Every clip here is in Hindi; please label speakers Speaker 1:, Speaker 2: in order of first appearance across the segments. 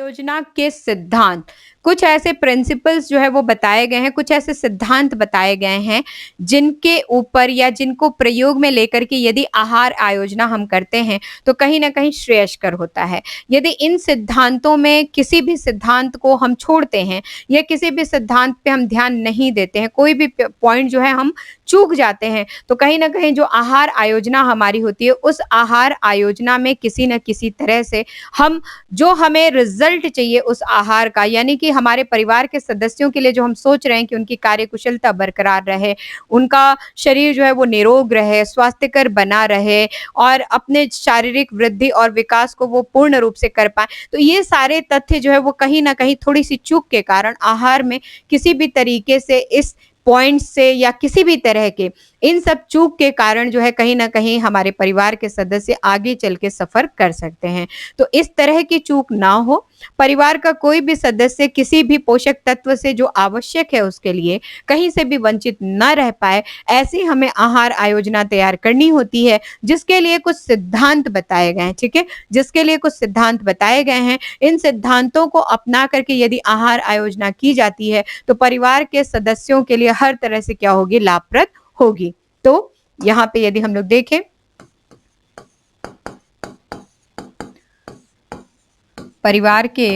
Speaker 1: आयोजना के सिद्धांत, कुछ ऐसे प्रिंसिपल्स जो है वो बताए गए हैं, कुछ ऐसे सिद्धांत बताए गए हैं जिनके ऊपर या जिनको प्रयोग में लेकर के यदि आहार आयोजना हम करते हैं तो कहीं ना कहीं श्रेयस्कर होता है। यदि इन सिद्धांतों में किसी भी सिद्धांत को हम छोड़ते हैं या किसी भी सिद्धांत पे हम ध्यान नहीं देते हैं, कोई भी पॉइंट जो है हम चूक जाते हैं, तो कहीं ना कहीं जो आहार आयोजना हमारी होती है उस आहार आयोजना में किसी न किसी तरह से हम जो हमें रिजल्ट चाहिए उस आहार का, यानी कि हमारे परिवार के सदस्यों के लिए जो हम सोच रहे हैं कि उनकी कार्यकुशलता बरकरार रहे, उनका शरीर जो है वो निरोग रहे, स्वास्थ्यकर बना रहे और अपने शारीरिक वृद्धि और विकास को वो पूर्ण रूप से कर पाए, तो ये सारे तथ्य जो है वो कहीं ना कहीं थोड़ी सी चूक के कारण आहार में किसी भी तरीके से इस पॉइंट से या किसी भी तरह के इन सब चूक के कारण जो है कहीं ना कहीं हमारे परिवार के सदस्य आगे चल के सफर कर सकते हैं। तो इस तरह की चूक ना हो, परिवार का कोई भी सदस्य किसी भी पोषक तत्व से जो आवश्यक है उसके लिए कहीं से भी वंचित न रह पाए, ऐसी हमें आहार आयोजना तैयार करनी होती है जिसके लिए कुछ सिद्धांत बताए गए हैं। ठीक है, जिसके लिए कुछ सिद्धांत बताए गए हैं, इन सिद्धांतों को अपना करके यदि आहार आयोजना की जाती है तो परिवार के सदस्यों के लिए हर तरह से क्या होगी, लाभप्रद होगी। तो यहाँ पे यदि हम लोग देखें, परिवार के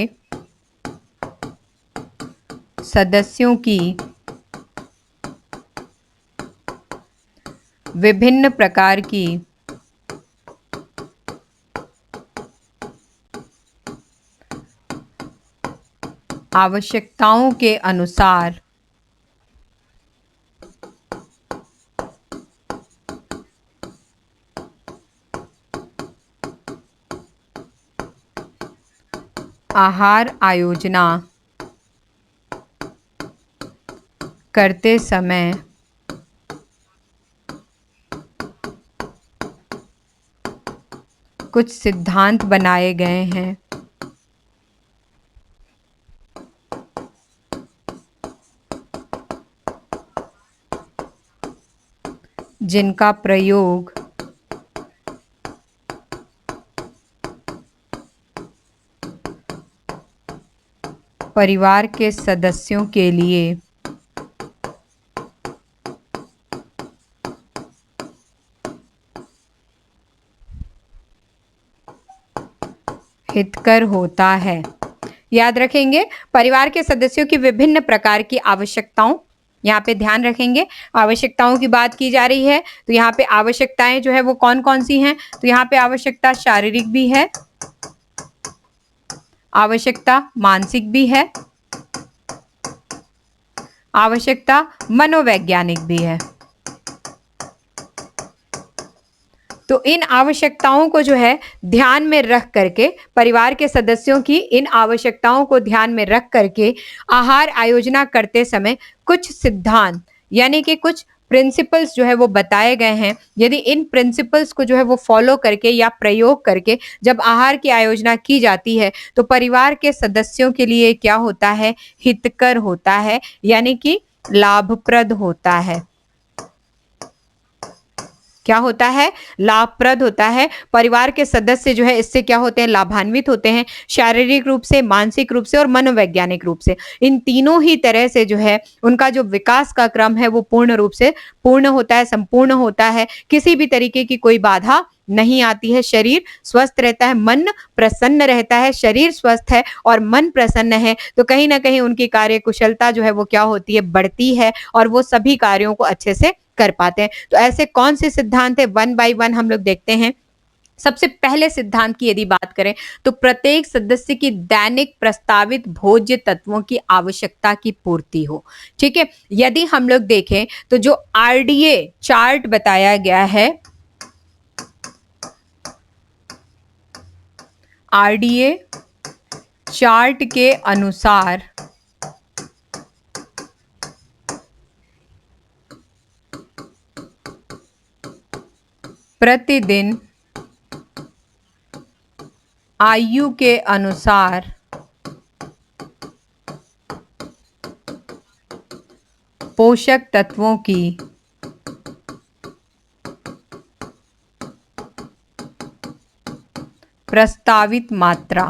Speaker 1: सदस्यों की विभिन्न प्रकार की आवश्यकताओं के अनुसार आहार आयोजना करते समय कुछ सिद्धांत बनाए गए हैं जिनका प्रयोग परिवार के सदस्यों के लिए हितकर होता है। याद रखेंगे, परिवार के सदस्यों की विभिन्न प्रकार की आवश्यकताओं, यहाँ पे ध्यान रखेंगे, आवश्यकताओं की बात की जा रही है तो यहाँ पे आवश्यकताएं जो है वो कौन कौन सी हैं, तो यहाँ पे आवश्यकता शारीरिक भी है, आवश्यकता मानसिक भी है, आवश्यकता मनोवैज्ञानिक भी है। तो इन आवश्यकताओं को जो है ध्यान में रख करके, परिवार के सदस्यों की इन आवश्यकताओं को ध्यान में रख करके आहार आयोजना करते समय कुछ सिद्धांत यानी कि कुछ प्रिंसिपल्स जो है वो बताए गए हैं। यदि इन प्रिंसिपल्स को जो है वो फॉलो करके या प्रयोग करके जब आहार की आयोजना की जाती है तो परिवार के सदस्यों के लिए क्या होता है, हितकर होता है, यानी कि लाभप्रद होता है। क्या होता है, लाभप्रद होता है। परिवार के सदस्य जो है इससे क्या होते हैं, लाभान्वित होते हैं, शारीरिक रूप से, मानसिक रूप से और मनोवैज्ञानिक रूप से। इन तीनों ही तरह से जो है उनका जो विकास का क्रम है वो पूर्ण रूप से पूर्ण होता है, संपूर्ण होता है, किसी भी तरीके की कोई बाधा नहीं आती है, शरीर स्वस्थ रहता है, मन प्रसन्न रहता है। शरीर स्वस्थ है और मन प्रसन्न है तो कहीं ना कहीं उनकी कार्यकुशलता जो है वो क्या होती है, बढ़ती है और वो सभी कार्यों को अच्छे से कर पाते हैं। तो ऐसे कौन से सिद्धांत है, वन बाय वन हम लोग देखते हैं। सबसे पहले सिद्धांत की यदि बात करें तो प्रत्येक सदस्य की दैनिक प्रस्तावित भोज्य तत्वों की आवश्यकता की पूर्ति हो। ठीक है, यदि हम लोग देखें तो जो आरडीए चार्ट बताया गया है, आरडीए चार्ट के अनुसार प्रतिदिन आयु के अनुसार पोषक तत्वों की प्रस्तावित मात्रा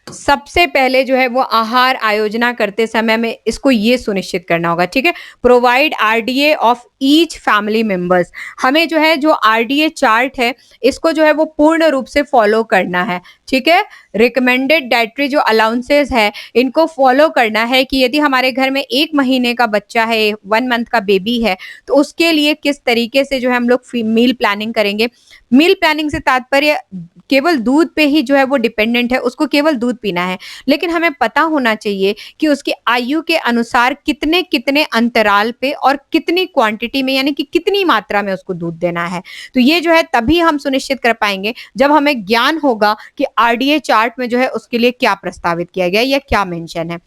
Speaker 1: सबसे पहले जो है वो आहार आयोजना करते समय में इसको ये सुनिश्चित करना होगा, ठीक है? Provide RDA of each family members. हमें जो है जो आरडीए चार्ट है इसको जो है वो पूर्ण रूप से फॉलो करना है, ठीक है? रिकमेंडेड डाइटरी जो अलाउंसेस है इनको फॉलो करना है कि यदि हमारे घर में 1 महीने का बच्चा है, 1 मंथ का बेबी है, तो उसके लिए किस तरीके से जो है हम लोग मील प्लानिंग करेंगे। मील प्लानिंग से तात्पर्य केवल दूध पे ही जो है वो डिपेंडेंट है, उसको केवल दूध पीना है। लेकिन हमें पता होना चाहिए कि उसकी आयु के अनुसार कितने-कितने अंतराल पे और कितनी क्वांटिटी में यानी कि कितनी मात्रा में उसको दूध देना है। तो ये जो है तभी हम सुनिश्चित कर पाएँगे जब हमें ज्ञान होगा कि आरडीए चार्ट में जो है उसके लिए क्या प्रस्तावित किया गया है या क्या मेंशन है।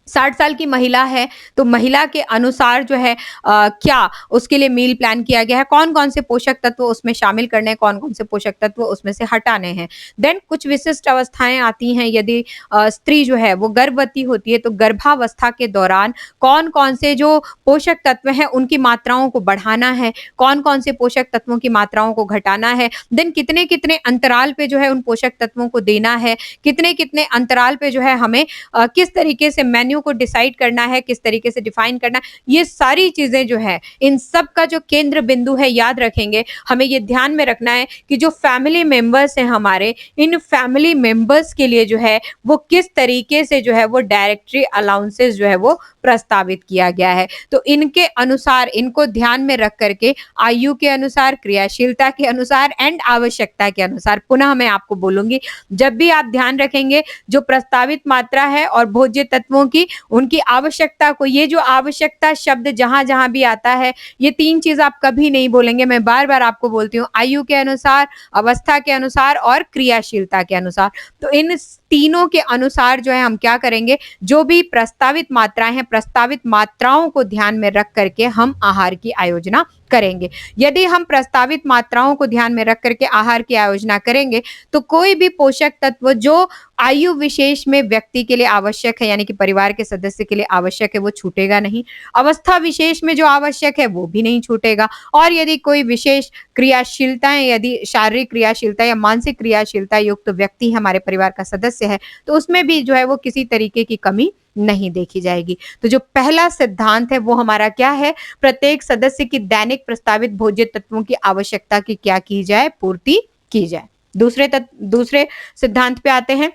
Speaker 1: 60 साल की महिला है, तो महिला के अनुसार जो है क्या उसके लिए मील प्लान किया गया है, कौन-कौन से पोषक तत्व उसमें शामिल करने हैं, कौन-कौन से पोषक तत्व उसमें से हटाने हैं। देन कुछ विशिष्ट अवस्थाएँ आती हैं यदि स्त्री जो है वो गर्भवती होती है, तो गर्भावस्था के दौरान कौन-कौन से जो पोषक तत्व हैं उनकी मात्राओं को बढ़ाना है, कौन-कौन से पोषक तत्वों की मात्राओं को घटाना है, देन कितने-कितने अंतराल पे जो है उन पोषक तत्वों को देना है, कितने-कितने अंतराल पे जो है हमें किस तरीके से मेन्यू को डिसाइड करना है, किस तरीके से डिफाइन करना है, ये सारी चीजें जो है इन सब का जो केंद्र बिंदु है याद रखेंगे। हमें ये ध्यान में रखना है कि जो फैमिली मेंबर्स हैं हमारे, इन फैमिली मेंबर्स के लिए जो है वो किस तरीके से जो है वो डायरेक्टरी अलाउंसेस जो है वो प्रस्तावित किया गया है। तो इनके अनुसार इनको ध्यान में रख करके आयु के अनुसार, क्रियाशीलता के अनुसार एंड आवश्यकता के अनुसार, पुनः मैं आपको बोलूंगी, जब भी आप ध्यान रखेंगे जो प्रस्तावित मात्रा है और भोज्य तत्वों की उनकी आवश्यकता को, ये जो आवश्यकता शब्द जहां-जहां भी आता है, ये 3 चीज आप कभी नहीं बोलेंगे। मैं बार-बार आपको बोलती हूँ, आयु के अनुसार, अवस्था के अनुसार और क्रियाशीलता के अनुसार। तो इन तीनों के अनुसार जो है हम क्या करेंगे, जो भी प्रस्तावित मात्राएं हैं, प्रस्तावित मात्राओं को ध्यान में रख करके हम आहार की आयोजना करेंगे। यदि हम प्रस्तावित मात्राओं को ध्यान में रख करके आहार की आयोजना करेंगे, तो कोई भी पोषक तत्व जो आयु विशेष में व्यक्ति के लिए आवश्यक है, यानी कि परिवार के सदस्य के लिए आवश्यक है, वो छूटेगा नहीं। अवस्था विशेष में जो आवश्यक है, वो भी नहीं छूटेगा। और यदि कोई विशेष क्रियाशीलताएं, यदि शारीरिक क्रियाशीलता या मानसिक क्रियाशीलता युक्त व्यक्ति हमारे परिवार का सदस्य है, तो उसमें भी जो है वो किसी तरीके की कमी नहीं देखी जाएगी। तो जो पहला सिद्धांत है वो हमारा क्या है, प्रत्येक सदस्य की दैनिक प्रस्तावित भोज्य तत्वों की आवश्यकता की क्या की जाए, पूर्ति की जाए। दूसरे सिद्धांत पे आते हैं,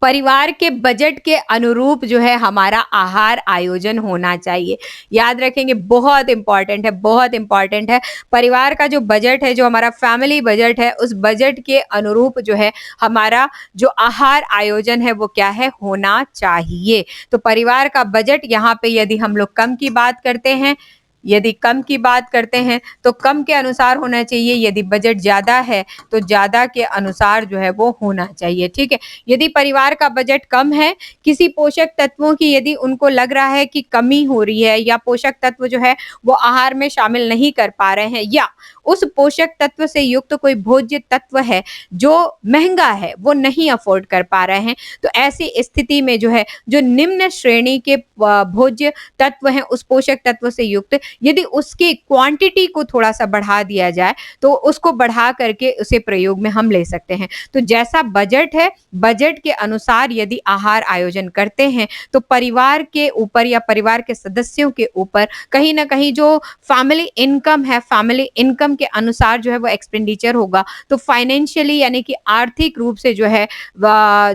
Speaker 1: परिवार के बजट के अनुरूप जो है हमारा आहार आयोजन होना चाहिए। याद रखेंगे, बहुत इंपॉर्टेंट है, बहुत इंपॉर्टेंट है। परिवार का जो बजट है, जो हमारा फैमिली बजट है, उस बजट के अनुरूप जो है हमारा जो आहार आयोजन है वो क्या है, होना चाहिए। तो परिवार का बजट यहाँ पे यदि हम लोग कम की बात करते हैं, यदि कम की बात करते हैं तो कम के अनुसार होना चाहिए, यदि बजट ज़्यादा है तो ज़्यादा के अनुसार जो है वो होना चाहिए, ठीक है। यदि परिवार का बजट कम है, किसी पोषक तत्वों की यदि उनको लग रहा है कि कमी हो रही है या पोषक तत्व जो है वो आहार में शामिल नहीं कर पा रहे हैं, या उस पोषक तत्व से युक्त कोई भोज्य तत्व है जो महंगा है, वो नहीं अफोर्ड कर पा रहे हैं, तो ऐसी स्थिति में जो है जो निम्न श्रेणी के भोज्य तत्व हैं उस पोषक तत्व से युक्त, यदि उसकी क्वांटिटी को थोड़ा सा बढ़ा दिया जाए तो उसको बढ़ा करके उसे प्रयोग में हम ले सकते हैं। तो जैसा बजट है, बजट के अनुसार यदि आहार आयोजन करते हैं तो परिवार के ऊपर या परिवार के सदस्यों के ऊपर कहीं ना कहीं जो फैमिली इनकम है, फैमिली इनकम के अनुसार जो है वो एक्सपेंडिचर होगा, तो फाइनेंशियली यानी कि आर्थिक रूप से जो है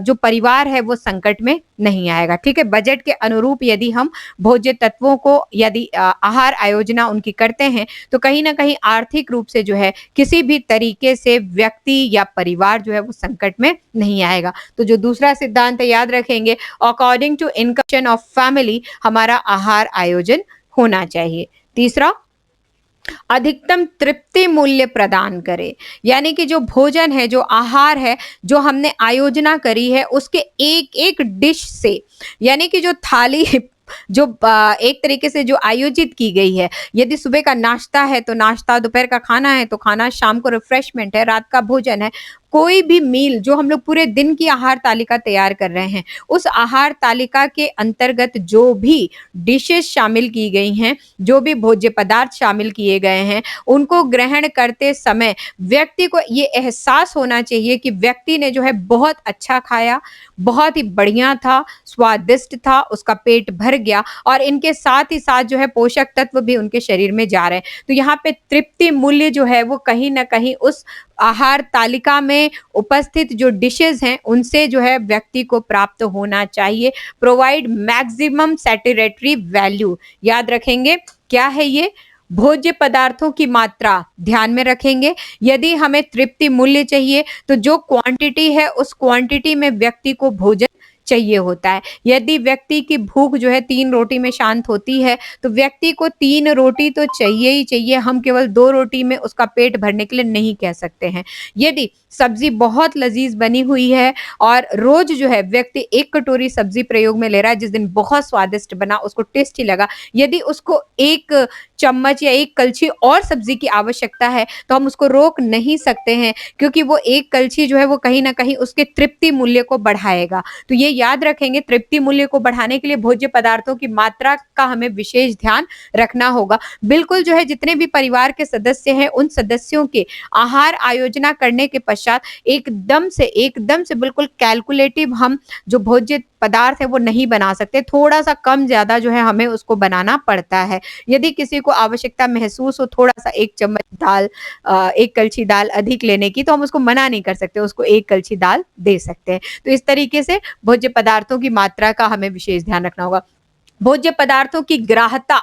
Speaker 1: जो परिवार है वो संकट में नहीं आएगा, ठीक है। बजट के अनुरूप यदि हम भोज्य तत्वों को यदि आहार आयोजना उनकी करते हैं तो कहीं ना कहीं आर्थिक रूप से जो है किसी भी तरीके से व्यक्ति या परिवार जो है वो संकट में नहीं आएगा। तो जो दूसरा सिद्धांत है याद रखेंगे, according to income of family हमारा आहार आयोजन होना चाहिए। तीसरा, अधिकतम तृप्ति मूल्य प्रदान करे, यानी कि जो भोजन है, जो आहार है, जो हमने आयोजना करी है उसके एक एक डिश से, यानी कि जो थाली जो एक तरीके से जो आयोजित की गई है, यदि सुबह का नाश्ता है तो नाश्ता, दोपहर का खाना है तो खाना, शाम को रिफ्रेशमेंट है, रात का भोजन है, कोई भी मील जो हम लोग पूरे दिन की आहार तालिका तैयार कर रहे हैं, उस आहार तालिका के अंतर्गत जो भी डिशेज़ शामिल की गई हैं, जो भी भोज्य पदार्थ शामिल किए गए हैं, उनको ग्रहण करते समय व्यक्ति को ये एहसास होना चाहिए कि व्यक्ति ने जो है बहुत अच्छा खाया, बहुत ही बढ़िया था, स्वादिष्ट था, उसका पेट भर गया और इनके साथ ही साथ जो है पोषक तत्व भी उनके शरीर में जा रहे हैं। तो यहाँ पे तृप्ति मूल्य जो है वो कहीं न कहीं उस आहार तालिका में उपस्थित जो डिशेज़ हैं, उनसे जो है व्यक्ति को प्राप्त होना चाहिए। Provide maximum satisfactory value. याद रखेंगे, क्या है ये? भोज्य पदार्थों की मात्रा ध्यान में रखेंगे। यदि हमें तृप्ति मूल्य चाहिए, तो जो क्वांटिटी है, उस क्वांटिटी में व्यक्ति को भोजन चाहिए होता है। यदि व्यक्ति की भूख जो है 3 रोटी में शांत होती है, तो व्यक्ति को 3 रोटी तो चाहिए ही चाहिए, हम केवल 2 रोटी में उसका पेट भरने के लिए नहीं कह सकते हैं। यदि सब्ज़ी बहुत लज़ीज़ बनी हुई है और रोज़ जो है व्यक्ति 1 कटोरी सब्ज़ी प्रयोग में ले रहा है, जिस दिन बहुत स्वादिष्ट बना, उसको टेस्टी लगा, यदि उसको 1 चम्मच या 1 कलछी और सब्ज़ी की आवश्यकता है, तो हम उसको रोक नहीं सकते हैं, क्योंकि वो 1 कलछी जो है वो कहीं न कहीं उसके तृप्ति मूल्य को बढ़ाएगा। तो ये याद रखेंगे, तृप्ति मूल्य को बढ़ाने के लिए भोज्य पदार्थों की मात्रा का हमें विशेष ध्यान रखना होगा। बिल्कुल जो है जितने भी परिवार के सदस्य हैं, उन सदस्यों के आहार आयोजना करने के पश्चात एकदम से बिल्कुल कैलकुलेटिव हम जो भोज्य पदार्थ है वो नहीं बना सकते। थोड़ा-सा कम-ज़्यादा जो है हमें उसको बनाना पड़ता है। यदि किसी को आवश्यकता महसूस हो थोड़ा-सा 1 चम्मच दाल 1 कलछी दाल अधिक लेने की, तो हम उसको मना नहीं कर सकते, उसको 1 कलछी दाल दे सकते हैं। तो इस तरीके से भोज्य पदार्थों की मात्रा का हमें विशेष ध्यान रखना होगा। भोज्य पदार्थों की ग्राह्यता,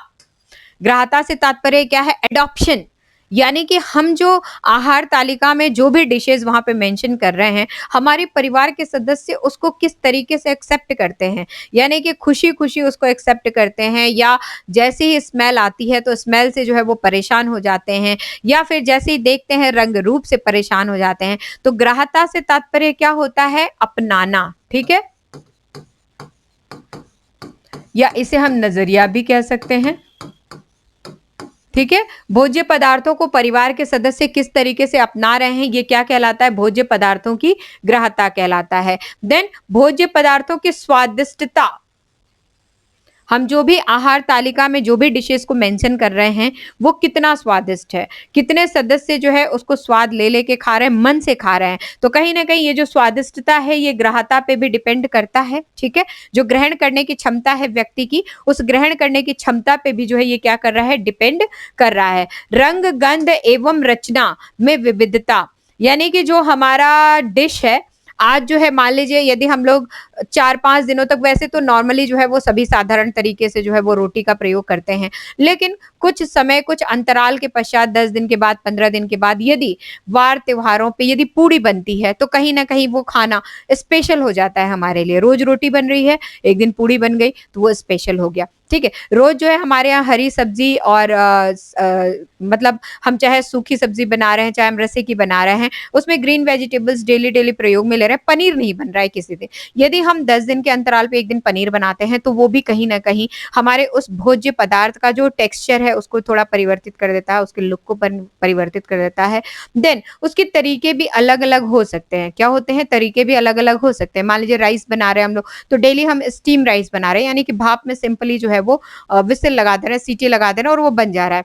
Speaker 1: ग्राह्यता से तात्पर्य क्या है? एडॉप्शन, यानी कि हम जो आहार तालिका में जो भी डिशेज़ वहाँ पे मेंशन कर रहे हैं, हमारे परिवार के सदस्य उसको किस तरीके से एक्सेप्ट करते हैं। यानी कि खुशी-खुशी उसको एक्सेप्ट करते हैं, या जैसे ही स्मेल आती है तो स्मेल से जो है वो परेशान हो जाते हैं, या फिर जैसे ही देखते हैं रंग रूप से परेशान हो जाते हैं। तो ग्राह्यता से तात्पर्य क्या होता है? अपनाना, ठीक है? या इसे हम नज़रिया भी कह सकते हैं। ठीक है? भोज्य पदार्थों को परिवार के सदस्य किस तरीके से अपना रहे हैं, ये क्या कहलाता है? भोज्य पदार्थों की ग्राह्यता कहलाता है। देन भोज्य पदार्थों की स्वादिष्टता, हम जो भी आहार तालिका में जो भी डिशेज़ को मेंशन कर रहे हैं, वो कितना स्वादिष्ट है, कितने सदस्य जो है उसको स्वाद ले लेके खा रहे हैं, मन से खा रहे हैं। तो कहीं न कहीं ये जो स्वादिष्टता है, ये ग्राह्यता पे भी डिपेंड करता है, ठीक है? जो ग्रहण करने की क्षमता है व्यक्ति की, उस ग्रहण करने की क्षमता पे भी जो है ये क्या कर रहा है? डिपेंड कर रहा है। रंग, गंध एवं रचना में विविधता, यानी कि जो हमारा डिश है, आज जो है मान लीजिए यदि हम लोग 4-5 दिनों तक, वैसे तो नॉर्मली जो है वो सभी साधारण तरीके से जो है वो रोटी का प्रयोग करते हैं। लेकिन कुछ समय, कुछ अंतराल के पश्चात 10 दिन के बाद, 15 दिन के बाद यदि वार त्योहारों पे यदि पूड़ी बनती है, तो कहीं न कहीं वो खाना स्पेशल हो जाता है हमारे लिए। रोज़ रोटी बन रही है, एक दिन पूड़ी बन गई, तो वो स्पेशल हो गया। ठीक है? रोज़ जो है हमारे यहाँ हरी सब्ज़ी और मतलब हम चाहे सूखी सब्ज़ी बना रहे हैं, चाहे हम रसे की बना रहे हैं, उसमें ग्रीन वेजिटेबल्स डेली प्रयोग में ले रहे हैं, पनीर नहीं बन रहा है किसी दिन। यदि हम 10 दिन के अंतराल पे 1 दिन पनीर बनाते हैं, तो वो भी कहीं न कहीं हमारे उस भोज्य पदार्थ का जो टेक्सचर है उसको थोड़ा परिवर्तित कर देता है, उसके लुक को परिवर्तित कर देता है। देन उसके तरीके भी अलग-अलग हो सकते हैं। क्या होते हैं? तरीके भी अलग-अलग हो सकते हैं। मान लीजिए राइस बना रहे हैं हम लोग, तो डेली हम स्टीम राइस बना रहे हैं, यानी कि भाप में सिंपली जो है वो व्हिसिल लगा दे रहे हैं, सीटी लगा दे रहे हैं और वो बन जा रहा है।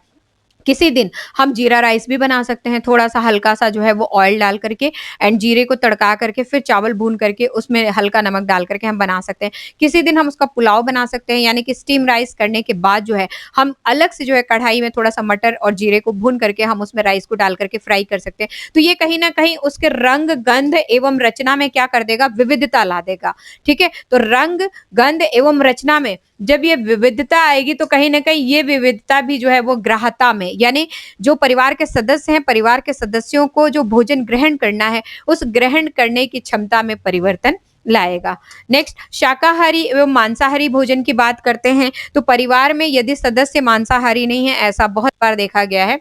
Speaker 1: किसी दिन हम जीरा राइस भी बना सकते हैं, थोड़ा-सा हल्का-सा जो है वो ऑयल डाल करके एंड जीरे को तड़का करके फिर चावल भून करके उसमें हल्का नमक डाल करके हम बना सकते हैं। किसी दिन हम उसका पुलाव बना सकते हैं, यानी कि स्टीम राइस करने के बाद जो है हम अलग से जो है कढ़ाई में थोड़ा-सा मटर और जीरे को भून करके हम उसमें राइस को डाल करके फ्राई कर सकते हैं। तो ये कहीं न कहीं उसके रंग, गंध एवं रचना में क्या कर देगा? विविधता ला देगा। ठीक है? तो रंग, गंध एवं रचना में जब ये विविधता आएगी, तो कहीं न कहीं ये विविधता भी जो है वो ग्राह्यता में, यानी जो परिवार के सदस्य हैं, परिवार के सदस्यों को जो भोजन ग्रहण करना है, उस ग्रहण करने की क्षमता में परिवर्तन लाएगा। नेक्स्ट, शाकाहारी एवं मांसाहारी भोजन की बात करते हैं, तो परिवार में यदि सदस्य मांसाहारी नहीं है, ऐसा बहुत बार देखा गया है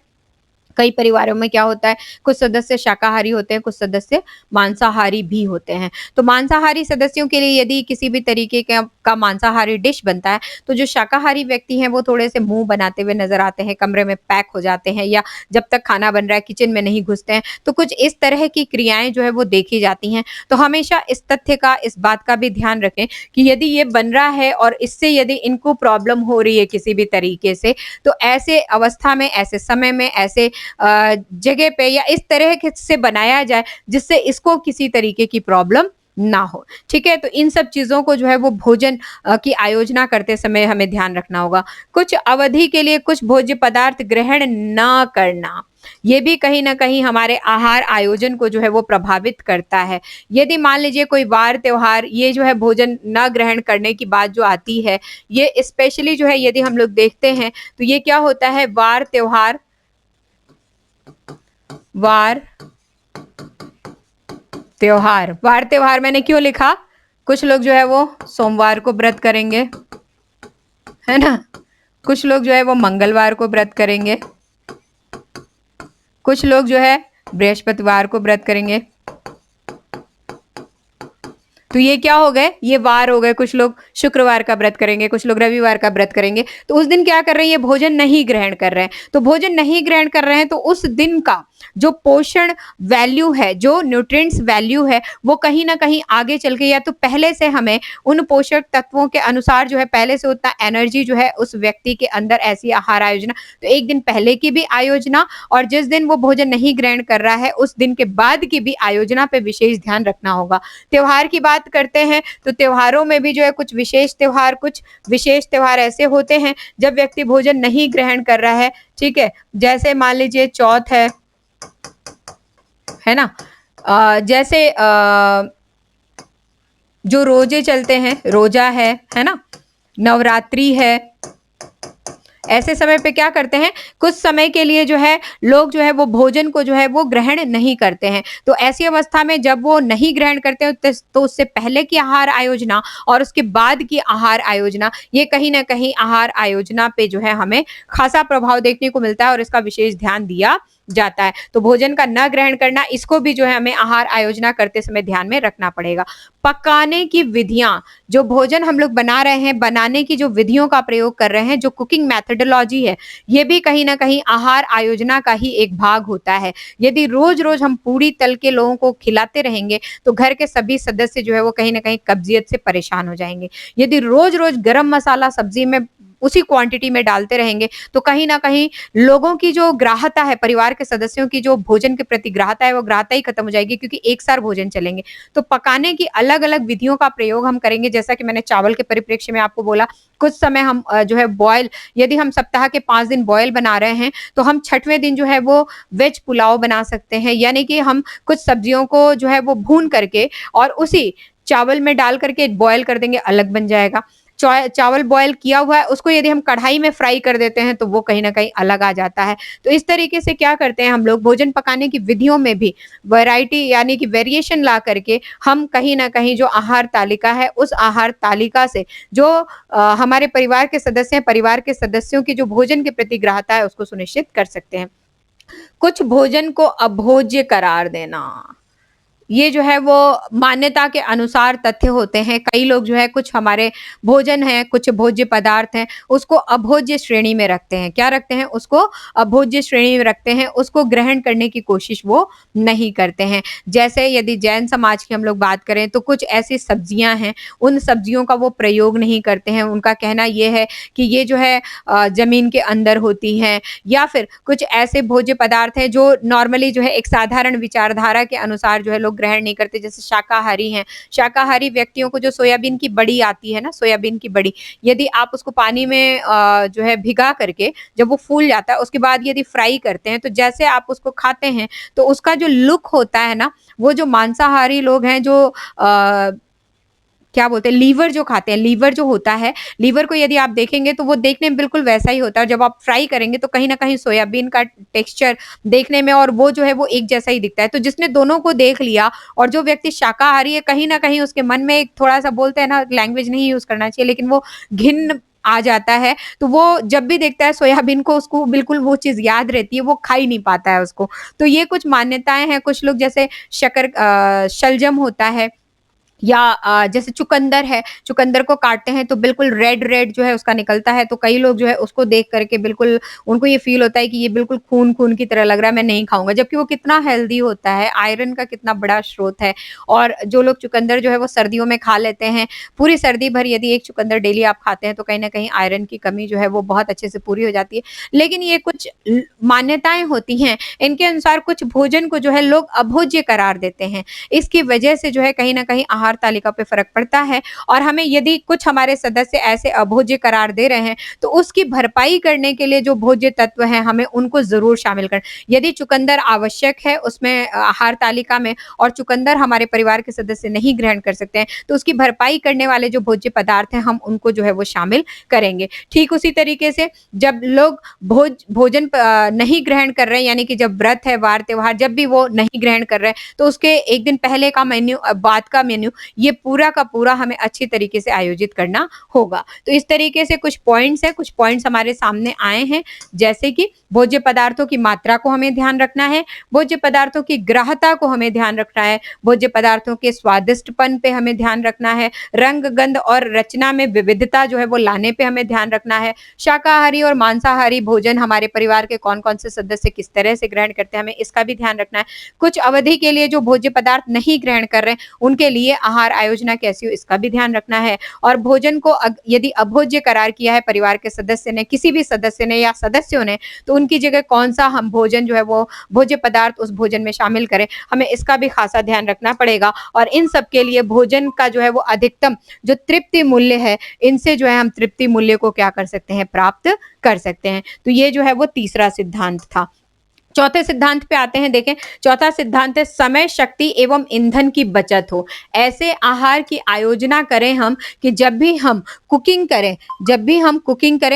Speaker 1: कई परिवारों में क्या होता है, कुछ सदस्य शाकाहारी होते हैं, कुछ सदस्य मांसाहारी भी होते हैं। तो मांसाहारी सदस्यों के लिए यदि किसी भी तरीके का मांसाहारी डिश बनता है, तो जो शाकाहारी व्यक्ति हैं वो थोड़े-से मुँह बनाते हुए नज़र आते हैं, कमरे में पैक हो जाते हैं या जब तक खाना बन रहा है किचन में नहीं घुसते हैं। तो कुछ इस तरह की क्रियाएँ जो है वो देखी जाती हैं। तो हमेशा इस तथ्य का, इस बात का भी ध्यान रखें कि यदि ये बन रहा है और इससे यदि इनको प्रॉब्लम हो रही है किसी भी तरीके से, तो ऐसे अवस्था में, ऐसे समय में, ऐसे जगह पे या इस तरह के से बनाया जाए जिससे इसको किसी तरीके की प्रॉब्लम ना हो। ठीक है? तो इन सब चीज़ों को जो है वो भोजन की आयोजना करते समय हमें ध्यान रखना होगा। कुछ अवधि के लिए कुछ भोज्य पदार्थ ग्रहण ना करना, ये भी कहीं न कहीं हमारे आहार आयोजन को जो है वो प्रभावित करता है। यदि मान लीजिए कोई वार त्योहार, ये जो है भोजन ना ग्रहण करने की बात जो आती है, ये स्पेशली जो है यदि हम लोग देखते हैं, तो ये क्या होता है, वार त्योहार, वार वार त्योहार मैंने क्यों लिखा? कुछ लोग जो है वो सोमवार को व्रत करेंगे, है ना? कुछ लोग जो है वो मंगलवार को व्रत करेंगे, कुछ लोग जो है बृहस्पतिवार को व्रत करेंगे। तो ये क्या हो गए, ये वार हो गए। कुछ लोग शुक्रवार का व्रत करेंगे, कुछ लोग रविवार का व्रत करेंगे। तो उस दिन क्या कर रहे हैं, ये भोजन नहीं ग्रहण कर रहे हैं। तो भोजन नहीं ग्रहण कर रहे हैं तो उस दिन का जो पोषण वैल्यू है, जो न्यूट्रिएंट्स वैल्यू है, वो कहीं न कहीं आगे चल के या तो पहले से हमें उन पोषक तत्वों के अनुसार जो है पहले से उतना एनर्जी जो है उस व्यक्ति के अंदर, ऐसी आहार आयोजना, तो एक दिन पहले की भी आयोजना और जिस दिन वो भोजन नहीं ग्रहण कर रहा है उस दिन के बाद की भी आयोजना पे विशेष ध्यान रखना होगा। त्योहार की बात करते हैं तो त्योहारों में भी जो है कुछ विशेष त्योहार ऐसे होते हैं जब व्यक्ति भोजन नहीं ग्रहण कर रहा है, ठीक है? जैसे मान लीजिए चौथ है ना? जैसे जो रोजे चलते हैं, रोजा है ना? नवरात्रि है। ऐसे समय पे क्या करते हैं, कुछ समय के लिए जो है लोग जो है वो भोजन को जो है वो ग्रहण नहीं करते हैं। तो ऐसी अवस्था में जब वो नहीं ग्रहण करते हैं तो उससे पहले की आहार आयोजना और उसके बाद की आहार आयोजना, ये कहीं न कहीं आहार आयोजना पे जो है हमें खासा प्रभाव देखने को मिलता है और इसका विशेष ध्यान दिया जाता है। तो भोजन का न ग्रहण करना, इसको भी जो है हमें आहार आयोजना करते समय ध्यान में रखना पड़ेगा। पकाने की विधियाँ, जो भोजन हम लोग बना रहे हैं, बनाने की जो विधियों का प्रयोग कर रहे हैं, जो कुकिंग मेथोडोलॉजी है, ये भी कहीं न कहीं आहार आयोजना का ही एक भाग होता है। यदि रोज़-रोज़ हम पूड़ी तल के लोगों को खिलाते रहेंगे, तो घर के सभी सदस्य जो है वो कहीं न कहीं कब्ज़ियत से परेशान हो जाएँगे। यदि रोज़-रोज़ गरम मसाला सब्ज़ी में उसी क्वांटिटी में डालते रहेंगे, तो कहीं न कहीं लोगों की जो ग्राह्यता है, परिवार के सदस्यों की जो भोजन के प्रति ग्राह्यता है, वो ग्राह्यता ही खत्म हो जाएगी क्योंकि एक सार भोजन चलेंगे। तो पकाने की अलग-अलग विधियों का प्रयोग हम करेंगे, जैसा कि मैंने चावल के परिप्रेक्ष्य में आपको बोला, कुछ समय हम जो है बॉयल, यदि हम सप्ताह के 5 दिन बॉयल बना रहे हैं, तो हम छठवें दिन जो है वो वेज पुलाव बना सकते हैं। यानी कि हम कुछ सब्जियों को जो है वो भून करके और उसी चावल में डाल करके बॉयल कर देंगे, अलग बन जाएगा। चावल बॉयल किया हुआ है, उसको यदि हम कढ़ाई में फ्राई कर देते हैं, तो वो कहीं न कहीं अलग आ जाता है। तो इस तरीके से क्या करते हैं हम लोग, भोजन पकाने की विधियों में भी वैरायटी यानी कि वेरिएशन ला करके हम कहीं न कहीं जो आहार तालिका है, उस आहार तालिका से जो हमारे परिवार के सदस्य हैं, परिवार के सदस्यों की जो भोजन के प्रति ग्राह्यता है, उसको सुनिश्चित कर सकते हैं। कुछ भोजन को अभोज्य करार देना। ये जो है वो मान्यता के अनुसार तथ्य होते हैं। कई लोग जो है कुछ हमारे भोजन है, कुछ भोज्य पदार्थ हैं, उसको अभोज्य श्रेणी में रखते हैं। क्या रखते हैं? उसको अभोज्य श्रेणी में रखते हैं, उसको ग्रहण करने की कोशिश वो नहीं करते हैं। जैसे यदि जैन समाज की हम लोग बात करें तो कुछ ऐसी सब्जियाँ हैं, उन सब्जियों का वो प्रयोग नहीं करते हैं। उनका कहना ये है कि ये जो है ज़मीन के अंदर होती हैं या फिर कुछ ऐसे भोज्य पदार्थ हैं जो नॉर्मली जो है एक साधारण विचारधारा के अनुसार जो है लोग ग्रहण नहीं करते, जैसे शाकाहारी हैं। शाकाहारी व्यक्तियों को जो सोयाबीन की बड़ी आती है ना, सोयाबीन की बड़ी, यदि आप उसको पानी में जो है भिगा करके जब वो फूल जाता है, उसके बाद यदि फ्राई करते हैं, तो जैसे आप उसको खाते हैं, तो उसका जो लुक होता है ना, वो जो मांसाहारी लोग हैं जो क्या बोलते हैं, लीवर जो खाते हैं, लीवर जो होता है, लीवर को यदि आप देखेंगे तो वो देखने में बिल्कुल वैसा ही होता है। जब आप फ्राई करेंगे तो कहीं न कहीं सोयाबीन का टेक्सचर देखने में और वो जो है वो एक जैसा ही दिखता है। तो जिसने दोनों को देख लिया और जो व्यक्ति शाकाहारी है, कहीं न कहीं उसके मन में एक थोड़ा-सा, बोलते हैं ना, लैंग्वेज नहीं यूज़ करना चाहिए, लेकिन वो घिन्न आ जाता है, तो वो जब भी देखता है सोयाबीन को उसको बिल्कुल वो चीज़ याद रहती है, वो खा ही नहीं पाता है उसको। तो ये कुछ मान्यताएँ हैं, कुछ लोग जैसे शलजम होता है या जैसे चुकंदर है, चुकंदर को काटते हैं तो बिल्कुल रेड-रेड जो है उसका निकलता है, तो कई लोग जो है उसको देख कर के बिल्कुल उनको ये फ़ील होता है कि ये बिल्कुल खून-खून की तरह लग रहा है, मैं नहीं खाऊँगा। जबकि वो कितना हेल्दी होता है, आयरन का कितना बड़ा स्रोत है और जो लोग चुकंदर जो है वो सर्दियों में खा लेते हैं, पूरी सर्दी भर यदि एक चुकंदर डेली आप खाते हैं तो कहीं न कहीं आयरन की कमी जो है वो बहुत अच्छे से पूरी हो जाती है। लेकिन ये कुछ मान्यताएँ होती हैं, इनके अनुसार कुछ भोजन को जो है लोग अभोज्य करार देते हैं। इसकी वजह से जो है कहीं न कहीं आहार तालिका पे फ़र्क पड़ता है और हमें यदि कुछ हमारे सदस्य ऐसे अभोज्य करार दे रहे हैं, तो उसकी भरपाई करने के लिए जो भोज्य तत्व हैं, हमें उनको ज़रूर शामिल करना। यदि चुकंदर आवश्यक है उसमें आहार तालिका में और चुकंदर हमारे परिवार के सदस्य नहीं ग्रहण कर सकते हैं, तो उसकी भरपाई करने वाले जो भोज्य पदार्थ हैं, हम उनको जो है वो शामिल करेंगे। ठीक उसी तरीके से जब लोग भोजन नहीं ग्रहण कर रहे हैं, यानी कि जब व्रत है, वार-त्योहार जब भी वो नहीं ग्रहण कर रहे हैं, तो उसके 1 दिन पहले का मेन्यू बाद का मेन्यू ये पूरा का पूरा हमें अच्छी तरीके से आयोजित करना होगा। तो इस तरीके से कुछ पॉइंट्स हैं, कुछ पॉइंट्स हमारे सामने आए हैं, जैसे कि भोज्य पदार्थों की मात्रा को हमें ध्यान रखना है, भोज्य पदार्थों की ग्राह्यता को हमें ध्यान रखना है, भोज्य पदार्थों के स्वादिष्टपन पे हमें ध्यान रखना है, रंग, गंध और रचना में विविधता जो है वो लाने पे हमें ध्यान रखना है, शाकाहारी और मांसाहारी भोजन हमारे परिवार के कौन-कौन से सदस्य किस तरह से ग्रहण करते हैं, हमें इसका भी ध्यान रखना है। कुछ अवधि के लिए जो भोज्य पदार्थ नहीं ग्रहण कर रहे हैं, उनके लिए आहार आयोजना कैसी हो इसका भी ध्यान रखना है और भोजन को यदि अभोज्य करार किया है परिवार के सदस्य ने, किसी भी सदस्य ने या सदस्यों ने, तो उनकी जगह कौन-सा हम भोजन जो है वो भोज्य पदार्थ उस भोजन में शामिल करें, हमें इसका भी खासा ध्यान रखना पड़ेगा और इन सब के लिए भोजन का जो है वो अधिकतम जो तृप्ति मूल्य है, इनसे जो है हम तृप्ति मूल्य को क्या कर सकते हैं, प्राप्त कर सकते हैं। तो ये जो है वो तीसरा सिद्धांत था। चौथे सिद्धांत पे आते हैं, देखें चौथा सिद्धांत है समय, शक्ति एवं ईंधन की बचत हो। ऐसे आहार की आयोजना करें हम कि जब भी हम कुकिंग करें,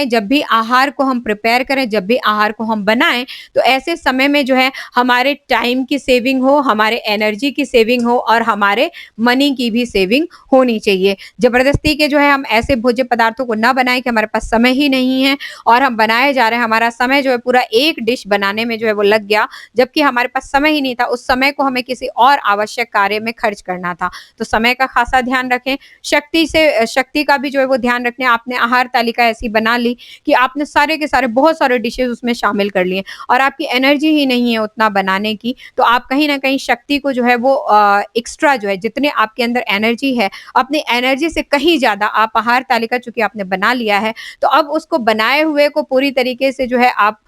Speaker 1: जब भी आहार को हम प्रिपेयर करें, जब भी आहार को हम बनाएं, तो ऐसे समय में जो है हमारे टाइम की सेविंग हो, हमारे एनर्जी की सेविंग हो और हमारे मनी की भी सेविंग होनी चाहिए। जबरदस्ती के जो है हम ऐसे भोज्य पदार्थों को ना बनाएं कि हमारे पास समय ही नहीं है और हम बनाए जा रहे हैं, हमारा समय जो है पूरा एक डिश बनाने में जो है वो लग गया, जबकि हमारे पास समय ही नहीं था, उस समय को हमें किसी और आवश्यक कार्य में खर्च करना था। तो समय का खासा ध्यान रखें। शक्ति का भी जो है वो ध्यान रखें। आपने आहार तालिका ऐसी बना ली कि आपने सारे के सारे बहुत सारे डिशेज़ उसमें शामिल कर लिए और आपकी एनर्जी ही नहीं है उतना बनाने की, तो आप कहीं न कहीं शक्ति को जो है वो एक्स्ट्रा जो है जितने आपके अंदर एनर्जी है, अपनी एनर्जी से कहीं ज़्यादा आप आहार तालिका चूँकि आपने बना लिया है, तो अब उसको बनाए हुए को पूरी तरीके से जो है आप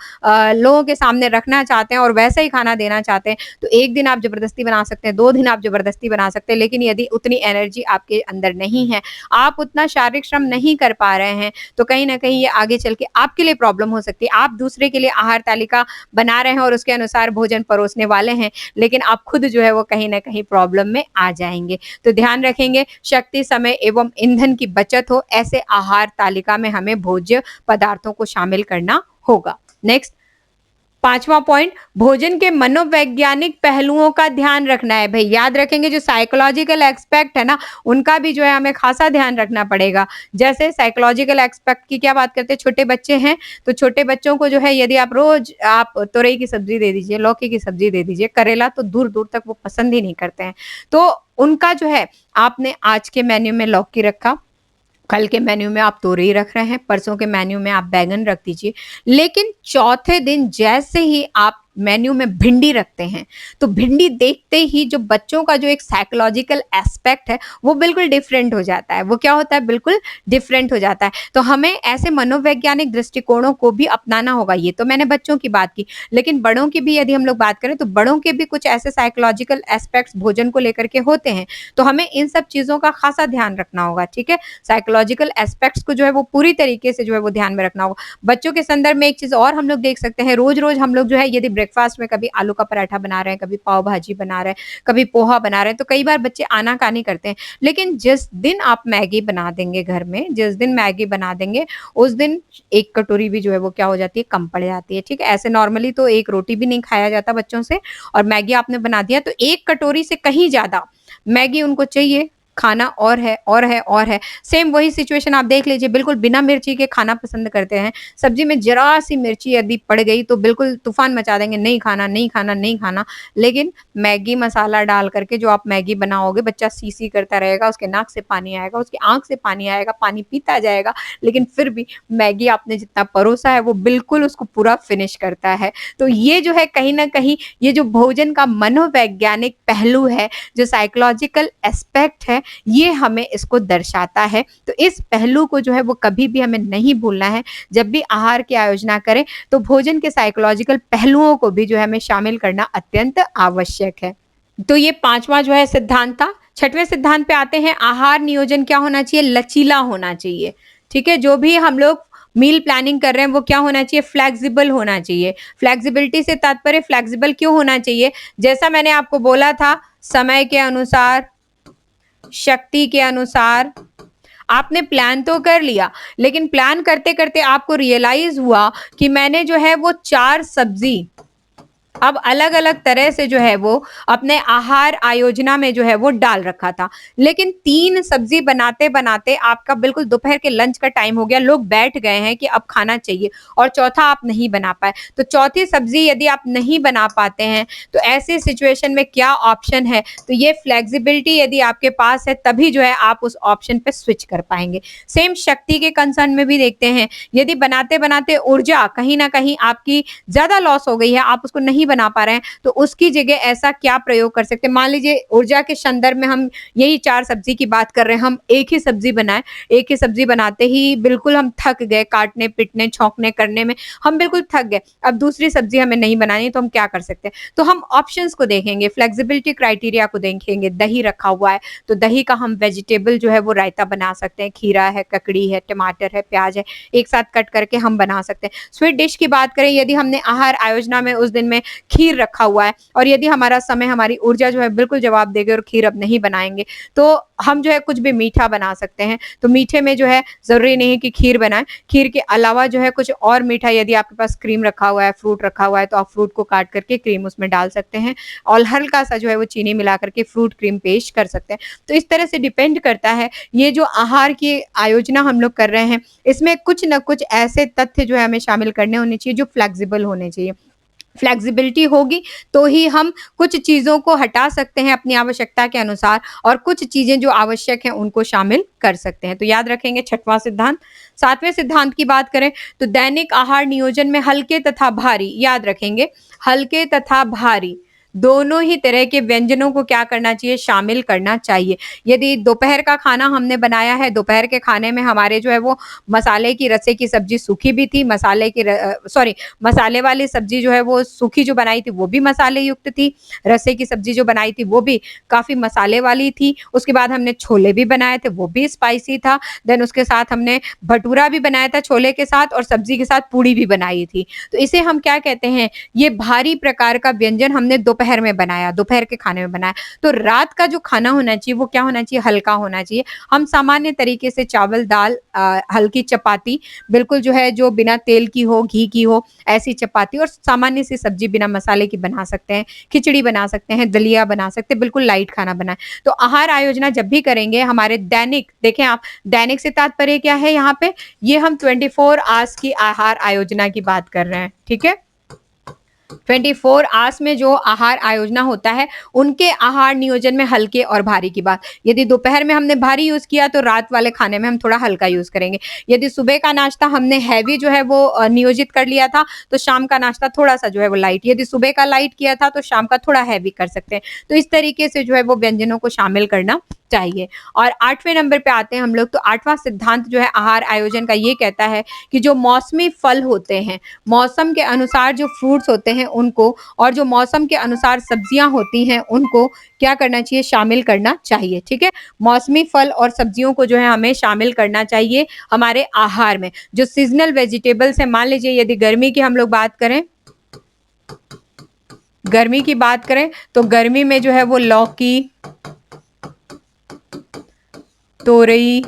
Speaker 1: लोगों के सामने रखना चाहते हैं और वैसा ही खाना देना चाहते हैं, तो 1 दिन आप ज़बरदस्ती बना सकते हैं, 2 दिन आप ज़बरदस्ती बना सकते हैं, लेकिन यदि उतनी एनर्जी आपके अंदर नहीं है, आप उतना शारीरिक श्रम नहीं कर पा रहे हैं, तो कहीं न कहीं ये आगे चल के आपके लिए प्रॉब्लम हो सकती है। आप दूसरे के लिए आहार तालिका बना रहे हैं और उसके अनुसार भोजन परोसने वाले हैं, लेकिन आप खुद जो है वो कहीं न कहीं प्रॉब्लम में आ जाएँगे। तो ध्यान रखेंगे शक्ति, समय एवं ईंधन की बचत हो, ऐसे आहार तालिका में हमें भोज्य पदार्थों को शामिल करना होगा। नेक्स्ट 5वां पॉइंट, भोजन के मनोवैज्ञानिक पहलुओं का ध्यान रखना है। भई याद रखेंगे जो साइकोलॉजिकल एस्पेक्ट है ना, उनका भी जो है हमें खासा ध्यान रखना पड़ेगा। जैसे साइकोलॉजिकल एस्पेक्ट की क्या बात करते हैं, छोटे बच्चे हैं, तो छोटे बच्चों को जो है यदि आप रोज़ आप तुरई की सब्ज़ी दे दीजिए, लौकी की सब्ज़ी दे दीजिए, करेला तो दूर-दूर तक वो पसंद ही नहीं करते हैं। तो उनका जो है आपने आज के मेन्यू में लौकी रखा, कल के मेन्यू में आप तोरई रख रहे हैं, परसों के मेन्यू में आप बैंगन रख दीजिए। लेकिन चौथे दिन जैसे ही आप मेन्यू में भिंडी रखते हैं, तो भिंडी देखते ही जो बच्चों का जो एक साइकोलॉजिकल एस्पेक्ट है, वो बिल्कुल डिफरेंट हो जाता है। वो क्या होता है, बिल्कुल डिफरेंट हो जाता है। तो हमें ऐसे मनोवैज्ञानिक दृष्टिकोणों को भी अपनाना होगा। ये तो मैंने बच्चों की बात की, लेकिन बड़ों की भी यदि हम लोग बात करें, तो बड़ों के भी कुछ ऐसे साइकोलॉजिकल एस्पेक्ट्स भोजन को लेकर के होते हैं। तो हमें इन सब चीज़ों का खासा ध्यान रखना होगा, ठीक है? साइकोलॉजिकल एस्पेक्ट्स को जो है वो पूरी तरीके से जो है वो ध्यान में रखना होगा। बच्चों के संदर्भ में एक चीज़ और हम लोग देख सकते हैं, रोज़-रोज़ हम लोग जो है यदि ब्रेकफ़ास्ट में कभी आलू का पराठा बना रहे हैं, कभी पाव भाजी बना रहे हैं, कभी पोहा बना रहे हैं, तो कई बार बच्चे आनाकानी करते हैं। लेकिन जिस दिन आप मैगी बना देंगे घर में, जिस दिन मैगी बना देंगे, उस दिन 1 कटोरी भी जो है वो क्या हो जाती है, कम पड़ जाती है, ठीक है? ऐसे नॉर्मली तो 1 रोटी भी नहीं खाया जाता बच्चों से और मैगी आपने बना दिया, तो 1 कटोरी से कहीं ज़्यादा मैगी उनको चाहिए, खाना और है और है और है। सेम वही सिचुएशन आप देख लीजिए, बिल्कुल बिना मिर्ची के खाना पसंद करते हैं। सब्जी में ज़रा-सी मिर्ची यदि पड़ गई तो बिल्कुल तूफ़ान मचा देंगे, नहीं खाना, नहीं खाना, नहीं खाना। लेकिन मैगी मसाला डाल कर के जो आप मैगी बनाओगे, बच्चा सी-सी करता रहेगा, उसके नाक से पानी आएगा, उसकी आँख से पानी आएगा, पानी पीता जाएगा, लेकिन फिर भी मैगी आपने जितना परोसा है वो बिल्कुल उसको पूरा फिनिश करता है। तो ये जो है कहीं न कहीं ये जो भोजन का मनोवैज्ञानिक पहलू है, जो साइकोलॉजिकल एस्पेक्ट है, ये हमें इसको दर्शाता है। तो इस पहलू को जो है वो कभी भी हमें नहीं भूलना है। जब भी आहार की आयोजना करें तो भोजन के साइकोलॉजिकल पहलुओं को भी जो है हमें शामिल करना अत्यंत आवश्यक है। तो ये 5वां जो है सिद्धांत था। 6वें सिद्धांत पे आते हैं, आहार नियोजन क्या होना चाहिए? लचीला होना चाहिए। ठीक है? जो भी हम लोग मील प्लानिंग कर रहे हैं वो क्या होना चाहिए? फ्लेक्सिबल होना चाहिए। फ्लेक्सिबिलिटी से तात्पर्य फ्लेक्सिबल क्यों होना चाहिए? जैसा मैंने आपको बोला था, समय के अनुसार, शक्ति के अनुसार आपने प्लान तो कर लिया, लेकिन प्लान करते-करते आपको रियलाइज़ हुआ कि मैंने जो है वो 4 सब्ज़ी अब अलग-अलग तरह से जो है वो अपने आहार आयोजना में जो है वो डाल रखा था। लेकिन 3 सब्ज़ी बनाते-बनाते आपका बिल्कुल दोपहर के लंच का टाइम हो गया, लोग बैठ गए हैं कि अब खाना चाहिए और चौथा आप नहीं बना पाए। तो चौथी सब्ज़ी यदि आप नहीं बना पाते हैं, तो ऐसी सिचुएशन में क्या ऑप्शन है? तो ये फ्लेक्सिबिलिटी यदि आपके पास है तभी जो है आप उस ऑप्शन पे स्विच कर पाएँगे। सेम शक्ति के कंसर्न में भी देखते हैं, यदि बनाते-बनाते ऊर्जा कहीं न कहीं आपकी ज़्यादा लॉस हो गई है, आप उसको नहीं बना पा रहे हैं, तो उसकी जगह ऐसा क्या प्रयोग कर सकते हैं? मान लीजिए ऊर्जा के संदर्भ में हम यही 4 सब्ज़ी की बात कर रहे हैं, हम एक ही सब्ज़ी बनाएँ, एक ही सब्ज़ी बनाते ही बिल्कुल हम थक गए, काटने-पीटने, छौंकने करने में हम बिल्कुल थक गए। अब दूसरी सब्ज़ी हमें नहीं बनानी है, तो हम क्या कर सकते हैं? तो हम ऑप्शंस को देखेंगे, फ्लेक्सिबिलिटी क्राइटेरिया को देखेंगे, दही रखा हुआ है, तो दही का हम वेजिटेबल जो है वो रायता बना सकते हैं, खीरा है, ककड़ी है, टमाटर है, प्याज़ है, एक साथ कट करके हम बना सकते हैं। स्वीट डिश की बात करें, यदि हमने आहार आयोजना में उस दिन में खीर रखा हुआ है और यदि हमारा समय, हमारी ऊर्जा जो है बिल्कुल जवाब देगी और खीर अब नहीं बनाएँगे, तो हम जो है कुछ भी मीठा बना सकते हैं। तो मीठे में जो है ज़रूरी नहीं है कि खीर बनाएँ, खीर के अलावा जो है कुछ और मीठा, यदि आपके पास क्रीम रखा हुआ है, फ्रूट रखा हुआ है, तो आप फ्रूट को काट करके क्रीम उसमें डाल सकते हैं और हल्का-सा जो है वो चीनी मिला कर के फ्रूट क्रीम पेश कर सकते हैं। तो इस तरह से डिपेंड करता है, ये जो आहार की आयोजना हम लोग कर रहे हैं, इसमें कुछ न कुछ ऐसे तथ्य जो है हमें शामिल करने होने चाहिए जो फ्लेक्सिबल होने चाहिए। फ्लेक्सिबिलिटी होगी तो ही हम कुछ चीज़ों को हटा सकते हैं अपनी आवश्यकता के अनुसार और कुछ चीज़ें जो आवश्यक हैं उनको शामिल कर सकते हैं। तो याद रखेंगे 6वां सिद्धांत। 7वें सिद्धांत की बात करें तो दैनिक आहार नियोजन में हल्के तथा भारी, याद रखेंगे, हल्के तथा भारी दोनों ही तरह के व्यंजनों को क्या करना चाहिए? शामिल करना चाहिए। यदि दोपहर का खाना हमने बनाया है, दोपहर के खाने में हमारे जो है वो मसाले की रसे की सब्ज़ी सूखी भी थी, सॉरी, मसाले वाली सब्ज़ी जो है वो सूखी जो बनाई थी वो भी मसाले युक्त थी, रसे की सब्ज़ी जो बनाई थी वो भी काफ़ी मसाले वाली थी, उसके बाद हमने छोले भी बनाए थे वो भी स्पाइसी था, देन उसके साथ हमने भटूरा भी बनाया था छोले के साथ और सब्ज़ी के साथ पूड़ी भी बनाई थी। तो इसे हम क्या कहते हैं? ये भारी प्रकार का व्यंजन हमने दोपहर में बनाया, दोपहर के खाने में बनाया। तो रात का जो खाना होना चाहिए वो क्या होना चाहिए? हल्का होना चाहिए। हम सामान्य तरीके से चावल, दाल, हल्की चपाती, बिल्कुल जो है जो बिना तेल की हो, घी की हो, ऐसी चपाती और सामान्य सी सब्जी बिना मसाले की बना सकते हैं, खिचड़ी बना सकते हैं, दलिया बना सकते हैं, बिल्कुल लाइट खाना बनाएँ। तो आहार आयोजना जब भी करेंगे हमारे दैनिक, देखें आप, दैनिक से तात्पर्य क्या है यहाँ पे? ये हम 24 आवर्स की आहार आयोजना की बात कर रहे हैं, ठीक है? 24 आवर्स में जो आहार आयोजना होता है, उनके आहार नियोजन में हल्के और भारी की बात। यदि दोपहर में हमने भारी यूज़ किया तो रात वाले खाने में हम थोड़ा हल्का यूज़ करेंगे। यदि सुबह का नाश्ता हमने हैवी जो है वो नियोजित कर लिया था, तो शाम का नाश्ता थोड़ा-सा जो है वो लाइट, यदि सुबह का लाइट किया था तो शाम का थोड़ा हैवी कर सकते हैं। तो इस तरीके से जो है वो व्यंजनों को शामिल करना चाहिए। और 8वें नंबर पे आते हैं हम लोग, तो 8वां सिद्धांत जो है आहार आयोजन का ये कहता है कि जो मौसमी फल होते हैं, मौसम के अनुसार जो फ्रूट्स होते हैं उनको और जो मौसम के अनुसार सब्जियां होती हैं उनको क्या करना चाहिए? शामिल करना चाहिए, ठीक है? मौसमी फल और सब्जियों को जो है हमें शामिल करना चाहिए हमारे आहार में। जो सीज़नल वेजिटेबल्स हैं, मान लीजिए यदि गर्मी की बात करें तो गर्मी में जो है वो लौकी, तोरई,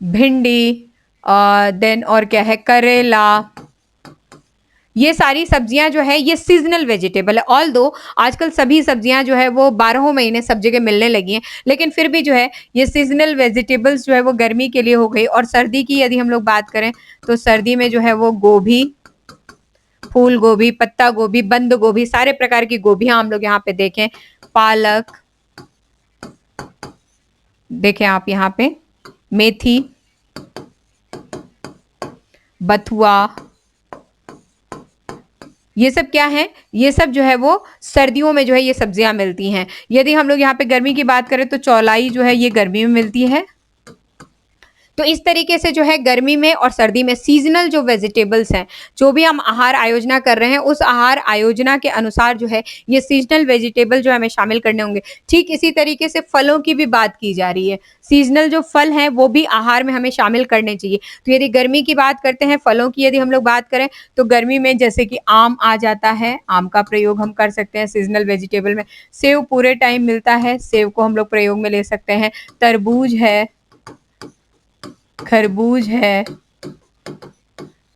Speaker 1: भिंडी, देन और क्या है, करेला, ये सारी सब्जियां जो है ये सीजनल वेजिटेबल है। ऑल्दो आजकल सभी सब्जियां जो है वो 12 महीने सब जगह मिलने लगी हैं, लेकिन फिर भी जो है ये सीजनल वेजिटेबल्स जो है वो गर्मी के लिए हो गई। और सर्दी की यदि हम लोग बात करें तो सर्दी में जो है वो गोभी, फूल गोभी, पत्ता गोभी, बंद गोभी, सारे प्रकार की गोभियां हम लोग यहाँ पे देखें। पालक देखें आप यहाँ पे, मेथी, बथुआ, ये सब क्या है, ये सब जो है वो सर्दियों में जो है ये सब्जियां मिलती हैं। यदि हम लोग यहाँ पे गर्मी की बात करें तो चौलाई जो है ये गर्मी में मिलती है। तो इस तरीके से जो है गर्मी में और सर्दी में सीजनल जो वेजिटेबल्स हैं, जो भी हम आहार आयोजना कर रहे हैं उस आहार आयोजना के अनुसार जो है ये सीजनल वेजिटेबल जो हमें शामिल करने होंगे। ठीक इसी तरीके से फलों की भी बात की जा रही है, सीजनल जो फल हैं वो भी आहार में हमें शामिल करने चाहिए। तो यदि गर्मी की बात करते हैं, फलों की यदि हम लोग बात करें तो गर्मी में जैसे कि आम आ जाता है, आम का प्रयोग हम कर सकते हैं सीजनल वेजिटेबल में। सेव पूरे टाइम मिलता है, सेव को हम लोग प्रयोग में ले सकते हैं। तरबूज है, खरबूज है,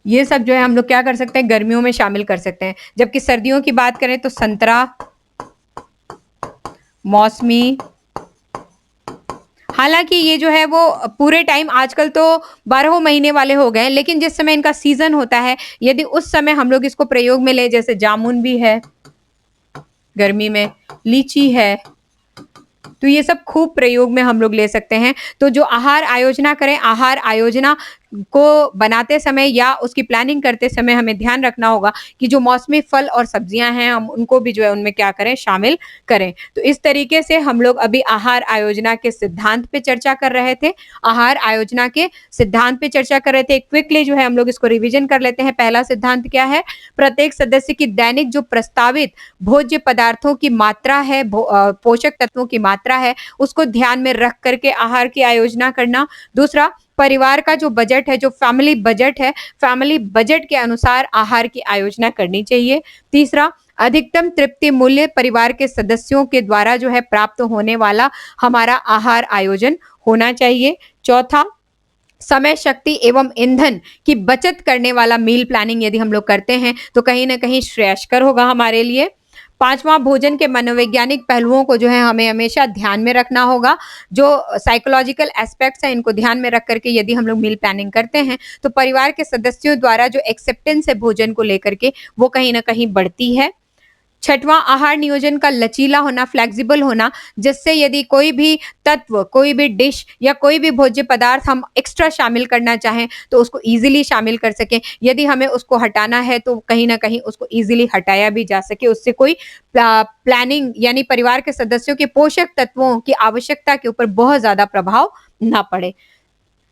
Speaker 1: ये सब जो है हम लोग क्या कर सकते हैं, गर्मियों में शामिल कर सकते हैं। जबकि सर्दियों की बात करें तो संतरा, मौसमी, हालांकि ये जो है वो पूरे टाइम आजकल तो 12 महीने वाले हो गए हैं, लेकिन जिस समय इनका सीजन होता है यदि उस समय हम लोग इसको प्रयोग में ले, जैसे जामुन भी है गर्मी में, लीची है, तो ये सब खूब प्रयोग में हम लोग ले सकते हैं। तो जो आहार आयोजना करें, आहार आयोजना को बनाते समय या उसकी प्लानिंग करते समय हमें ध्यान रखना होगा कि जो मौसमी फल और सब्जियां हैं हम उनको भी जो है उनमें क्या करें, शामिल करें। तो इस तरीके से हम लोग अभी आहार आयोजना के सिद्धांत पे चर्चा कर रहे थे, आहार आयोजना के सिद्धांत पे चर्चा कर रहे थे। क्विकली जो है हम लोग इसको रिविजन कर लेते हैं। पहला सिद्धांत क्या है, प्रत्येक सदस्य की दैनिक जो प्रस्तावित भोज्य पदार्थों की मात्रा है, पोषक तत्वों की मात्रा है, उसको ध्यान में रख करके आहार की आयोजना करना। दूसरा, परिवार का जो बजट है, जो फैमिली बजट है, फैमिली बजट के अनुसार आहार की आयोजना करनी चाहिए। तीसरा, अधिकतम तृप्ति मूल्य परिवार के सदस्यों के द्वारा जो है प्राप्त होने वाला हमारा आहार आयोजन होना चाहिए। चौथा, समय, शक्ति एवं ईंधन की बचत करने वाला मील प्लानिंग यदि हम लोग करते हैं तो कहीं ना कहीं श्रेयस्कर होगा हमारे लिए। पांचवां, भोजन के मनोवैज्ञानिक पहलुओं को जो है हमें हमेशा ध्यान में रखना होगा। जो साइकोलॉजिकल एस्पेक्ट्स हैं इनको ध्यान में रख करके यदि हम लोग मील प्लानिंग करते हैं तो परिवार के सदस्यों द्वारा जो एक्सेप्टेंस है भोजन को लेकर के वो कहीं ना कहीं बढ़ती है। छठवां, आहार नियोजन का लचीला होना, फ्लेक्सिबल होना, जिससे यदि कोई भी तत्व, कोई भी डिश या कोई भी भोज्य पदार्थ हम एक्स्ट्रा शामिल करना चाहें तो उसको इजीली शामिल कर सकें। यदि हमें उसको हटाना है तो कहीं ना कहीं उसको इजीली हटाया भी जा सके, उससे कोई प्लानिंग यानी परिवार के सदस्यों के पोषक तत्वों की आवश्यकता के ऊपर बहुत ज्यादा प्रभाव ना पड़े।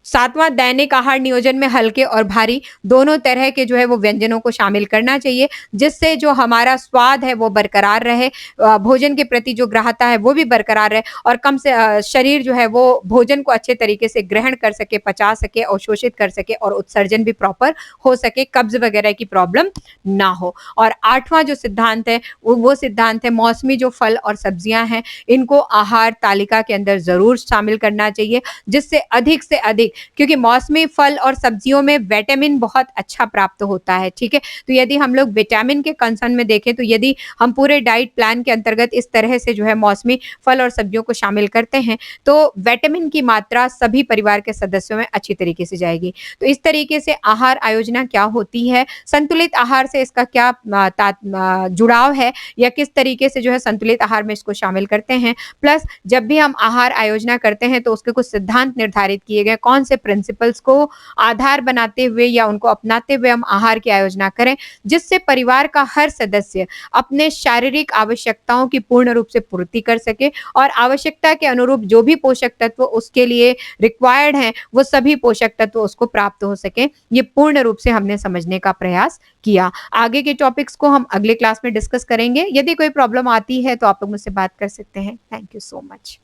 Speaker 1: सातवां, दैनिक आहार नियोजन में हल्के और भारी दोनों तरह के जो है वो व्यंजनों को शामिल करना चाहिए, जिससे जो हमारा स्वाद है वो बरकरार रहे, भोजन के प्रति जो ग्राह्यता है वो भी बरकरार रहे और कम से शरीर जो है वो भोजन को अच्छे तरीके से ग्रहण कर सके, पचा सके, अवशोषित कर सके और उत्सर्जन भी प्रॉपर हो सके, कब्ज वगैरह की प्रॉब्लम ना हो। और आठवां जो सिद्धांत है वो सिद्धांत है मौसमी जो फल और सब्जियां हैं इनको आहार तालिका के अंदर जरूर शामिल करना चाहिए, जिससे अधिक से अधिक, क्योंकि मौसमी फल और सब्जियों में विटामिन बहुत अच्छा प्राप्त होता है, ठीक है। तो यदि हम लोग विटामिन के कंसर्न में देखें तो यदि हम पूरे डाइट प्लान के अंतर्गत इस तरह से जो है मौसमी फल और सब्जियों को शामिल करते हैं तो विटामिन की मात्रा सभी परिवार के सदस्यों में अच्छी तरीके से जाएगी। तो इस तरीके से आहार आयोजना क्या होती है, संतुलित आहार से इसका क्या जुड़ाव है या किस तरीके से जो है संतुलित आहार में इसको शामिल करते हैं, प्लस जब भी हम आहार आयोजना करते हैं तो उसके कुछ सिद्धांत निर्धारित किए गए, कौन से प्रिंसिपल्स को आधार बनाते हुए या उनको अपनाते हुए हम आहार की आयोजना करें, जिससे परिवार का हर सदस्य अपने शारीरिक आवश्यकताओं की पूर्ण रूप से पूर्ति कर सके और आवश्यकता के अनुरूप जो भी पोषक तत्व उसके लिए रिक्वायर्ड हैं वो सभी पोषक तत्व उसको प्राप्त हो सके। ये पूर्ण रूप से हमने समझने का प्रयास किया। आगे के टॉपिक्स को हम अगले क्लास में डिस्कस करेंगे। यदि कोई प्रॉब्लम आती है तो आप लोग मुझसे बात कर सकते हैं। Thank you so much.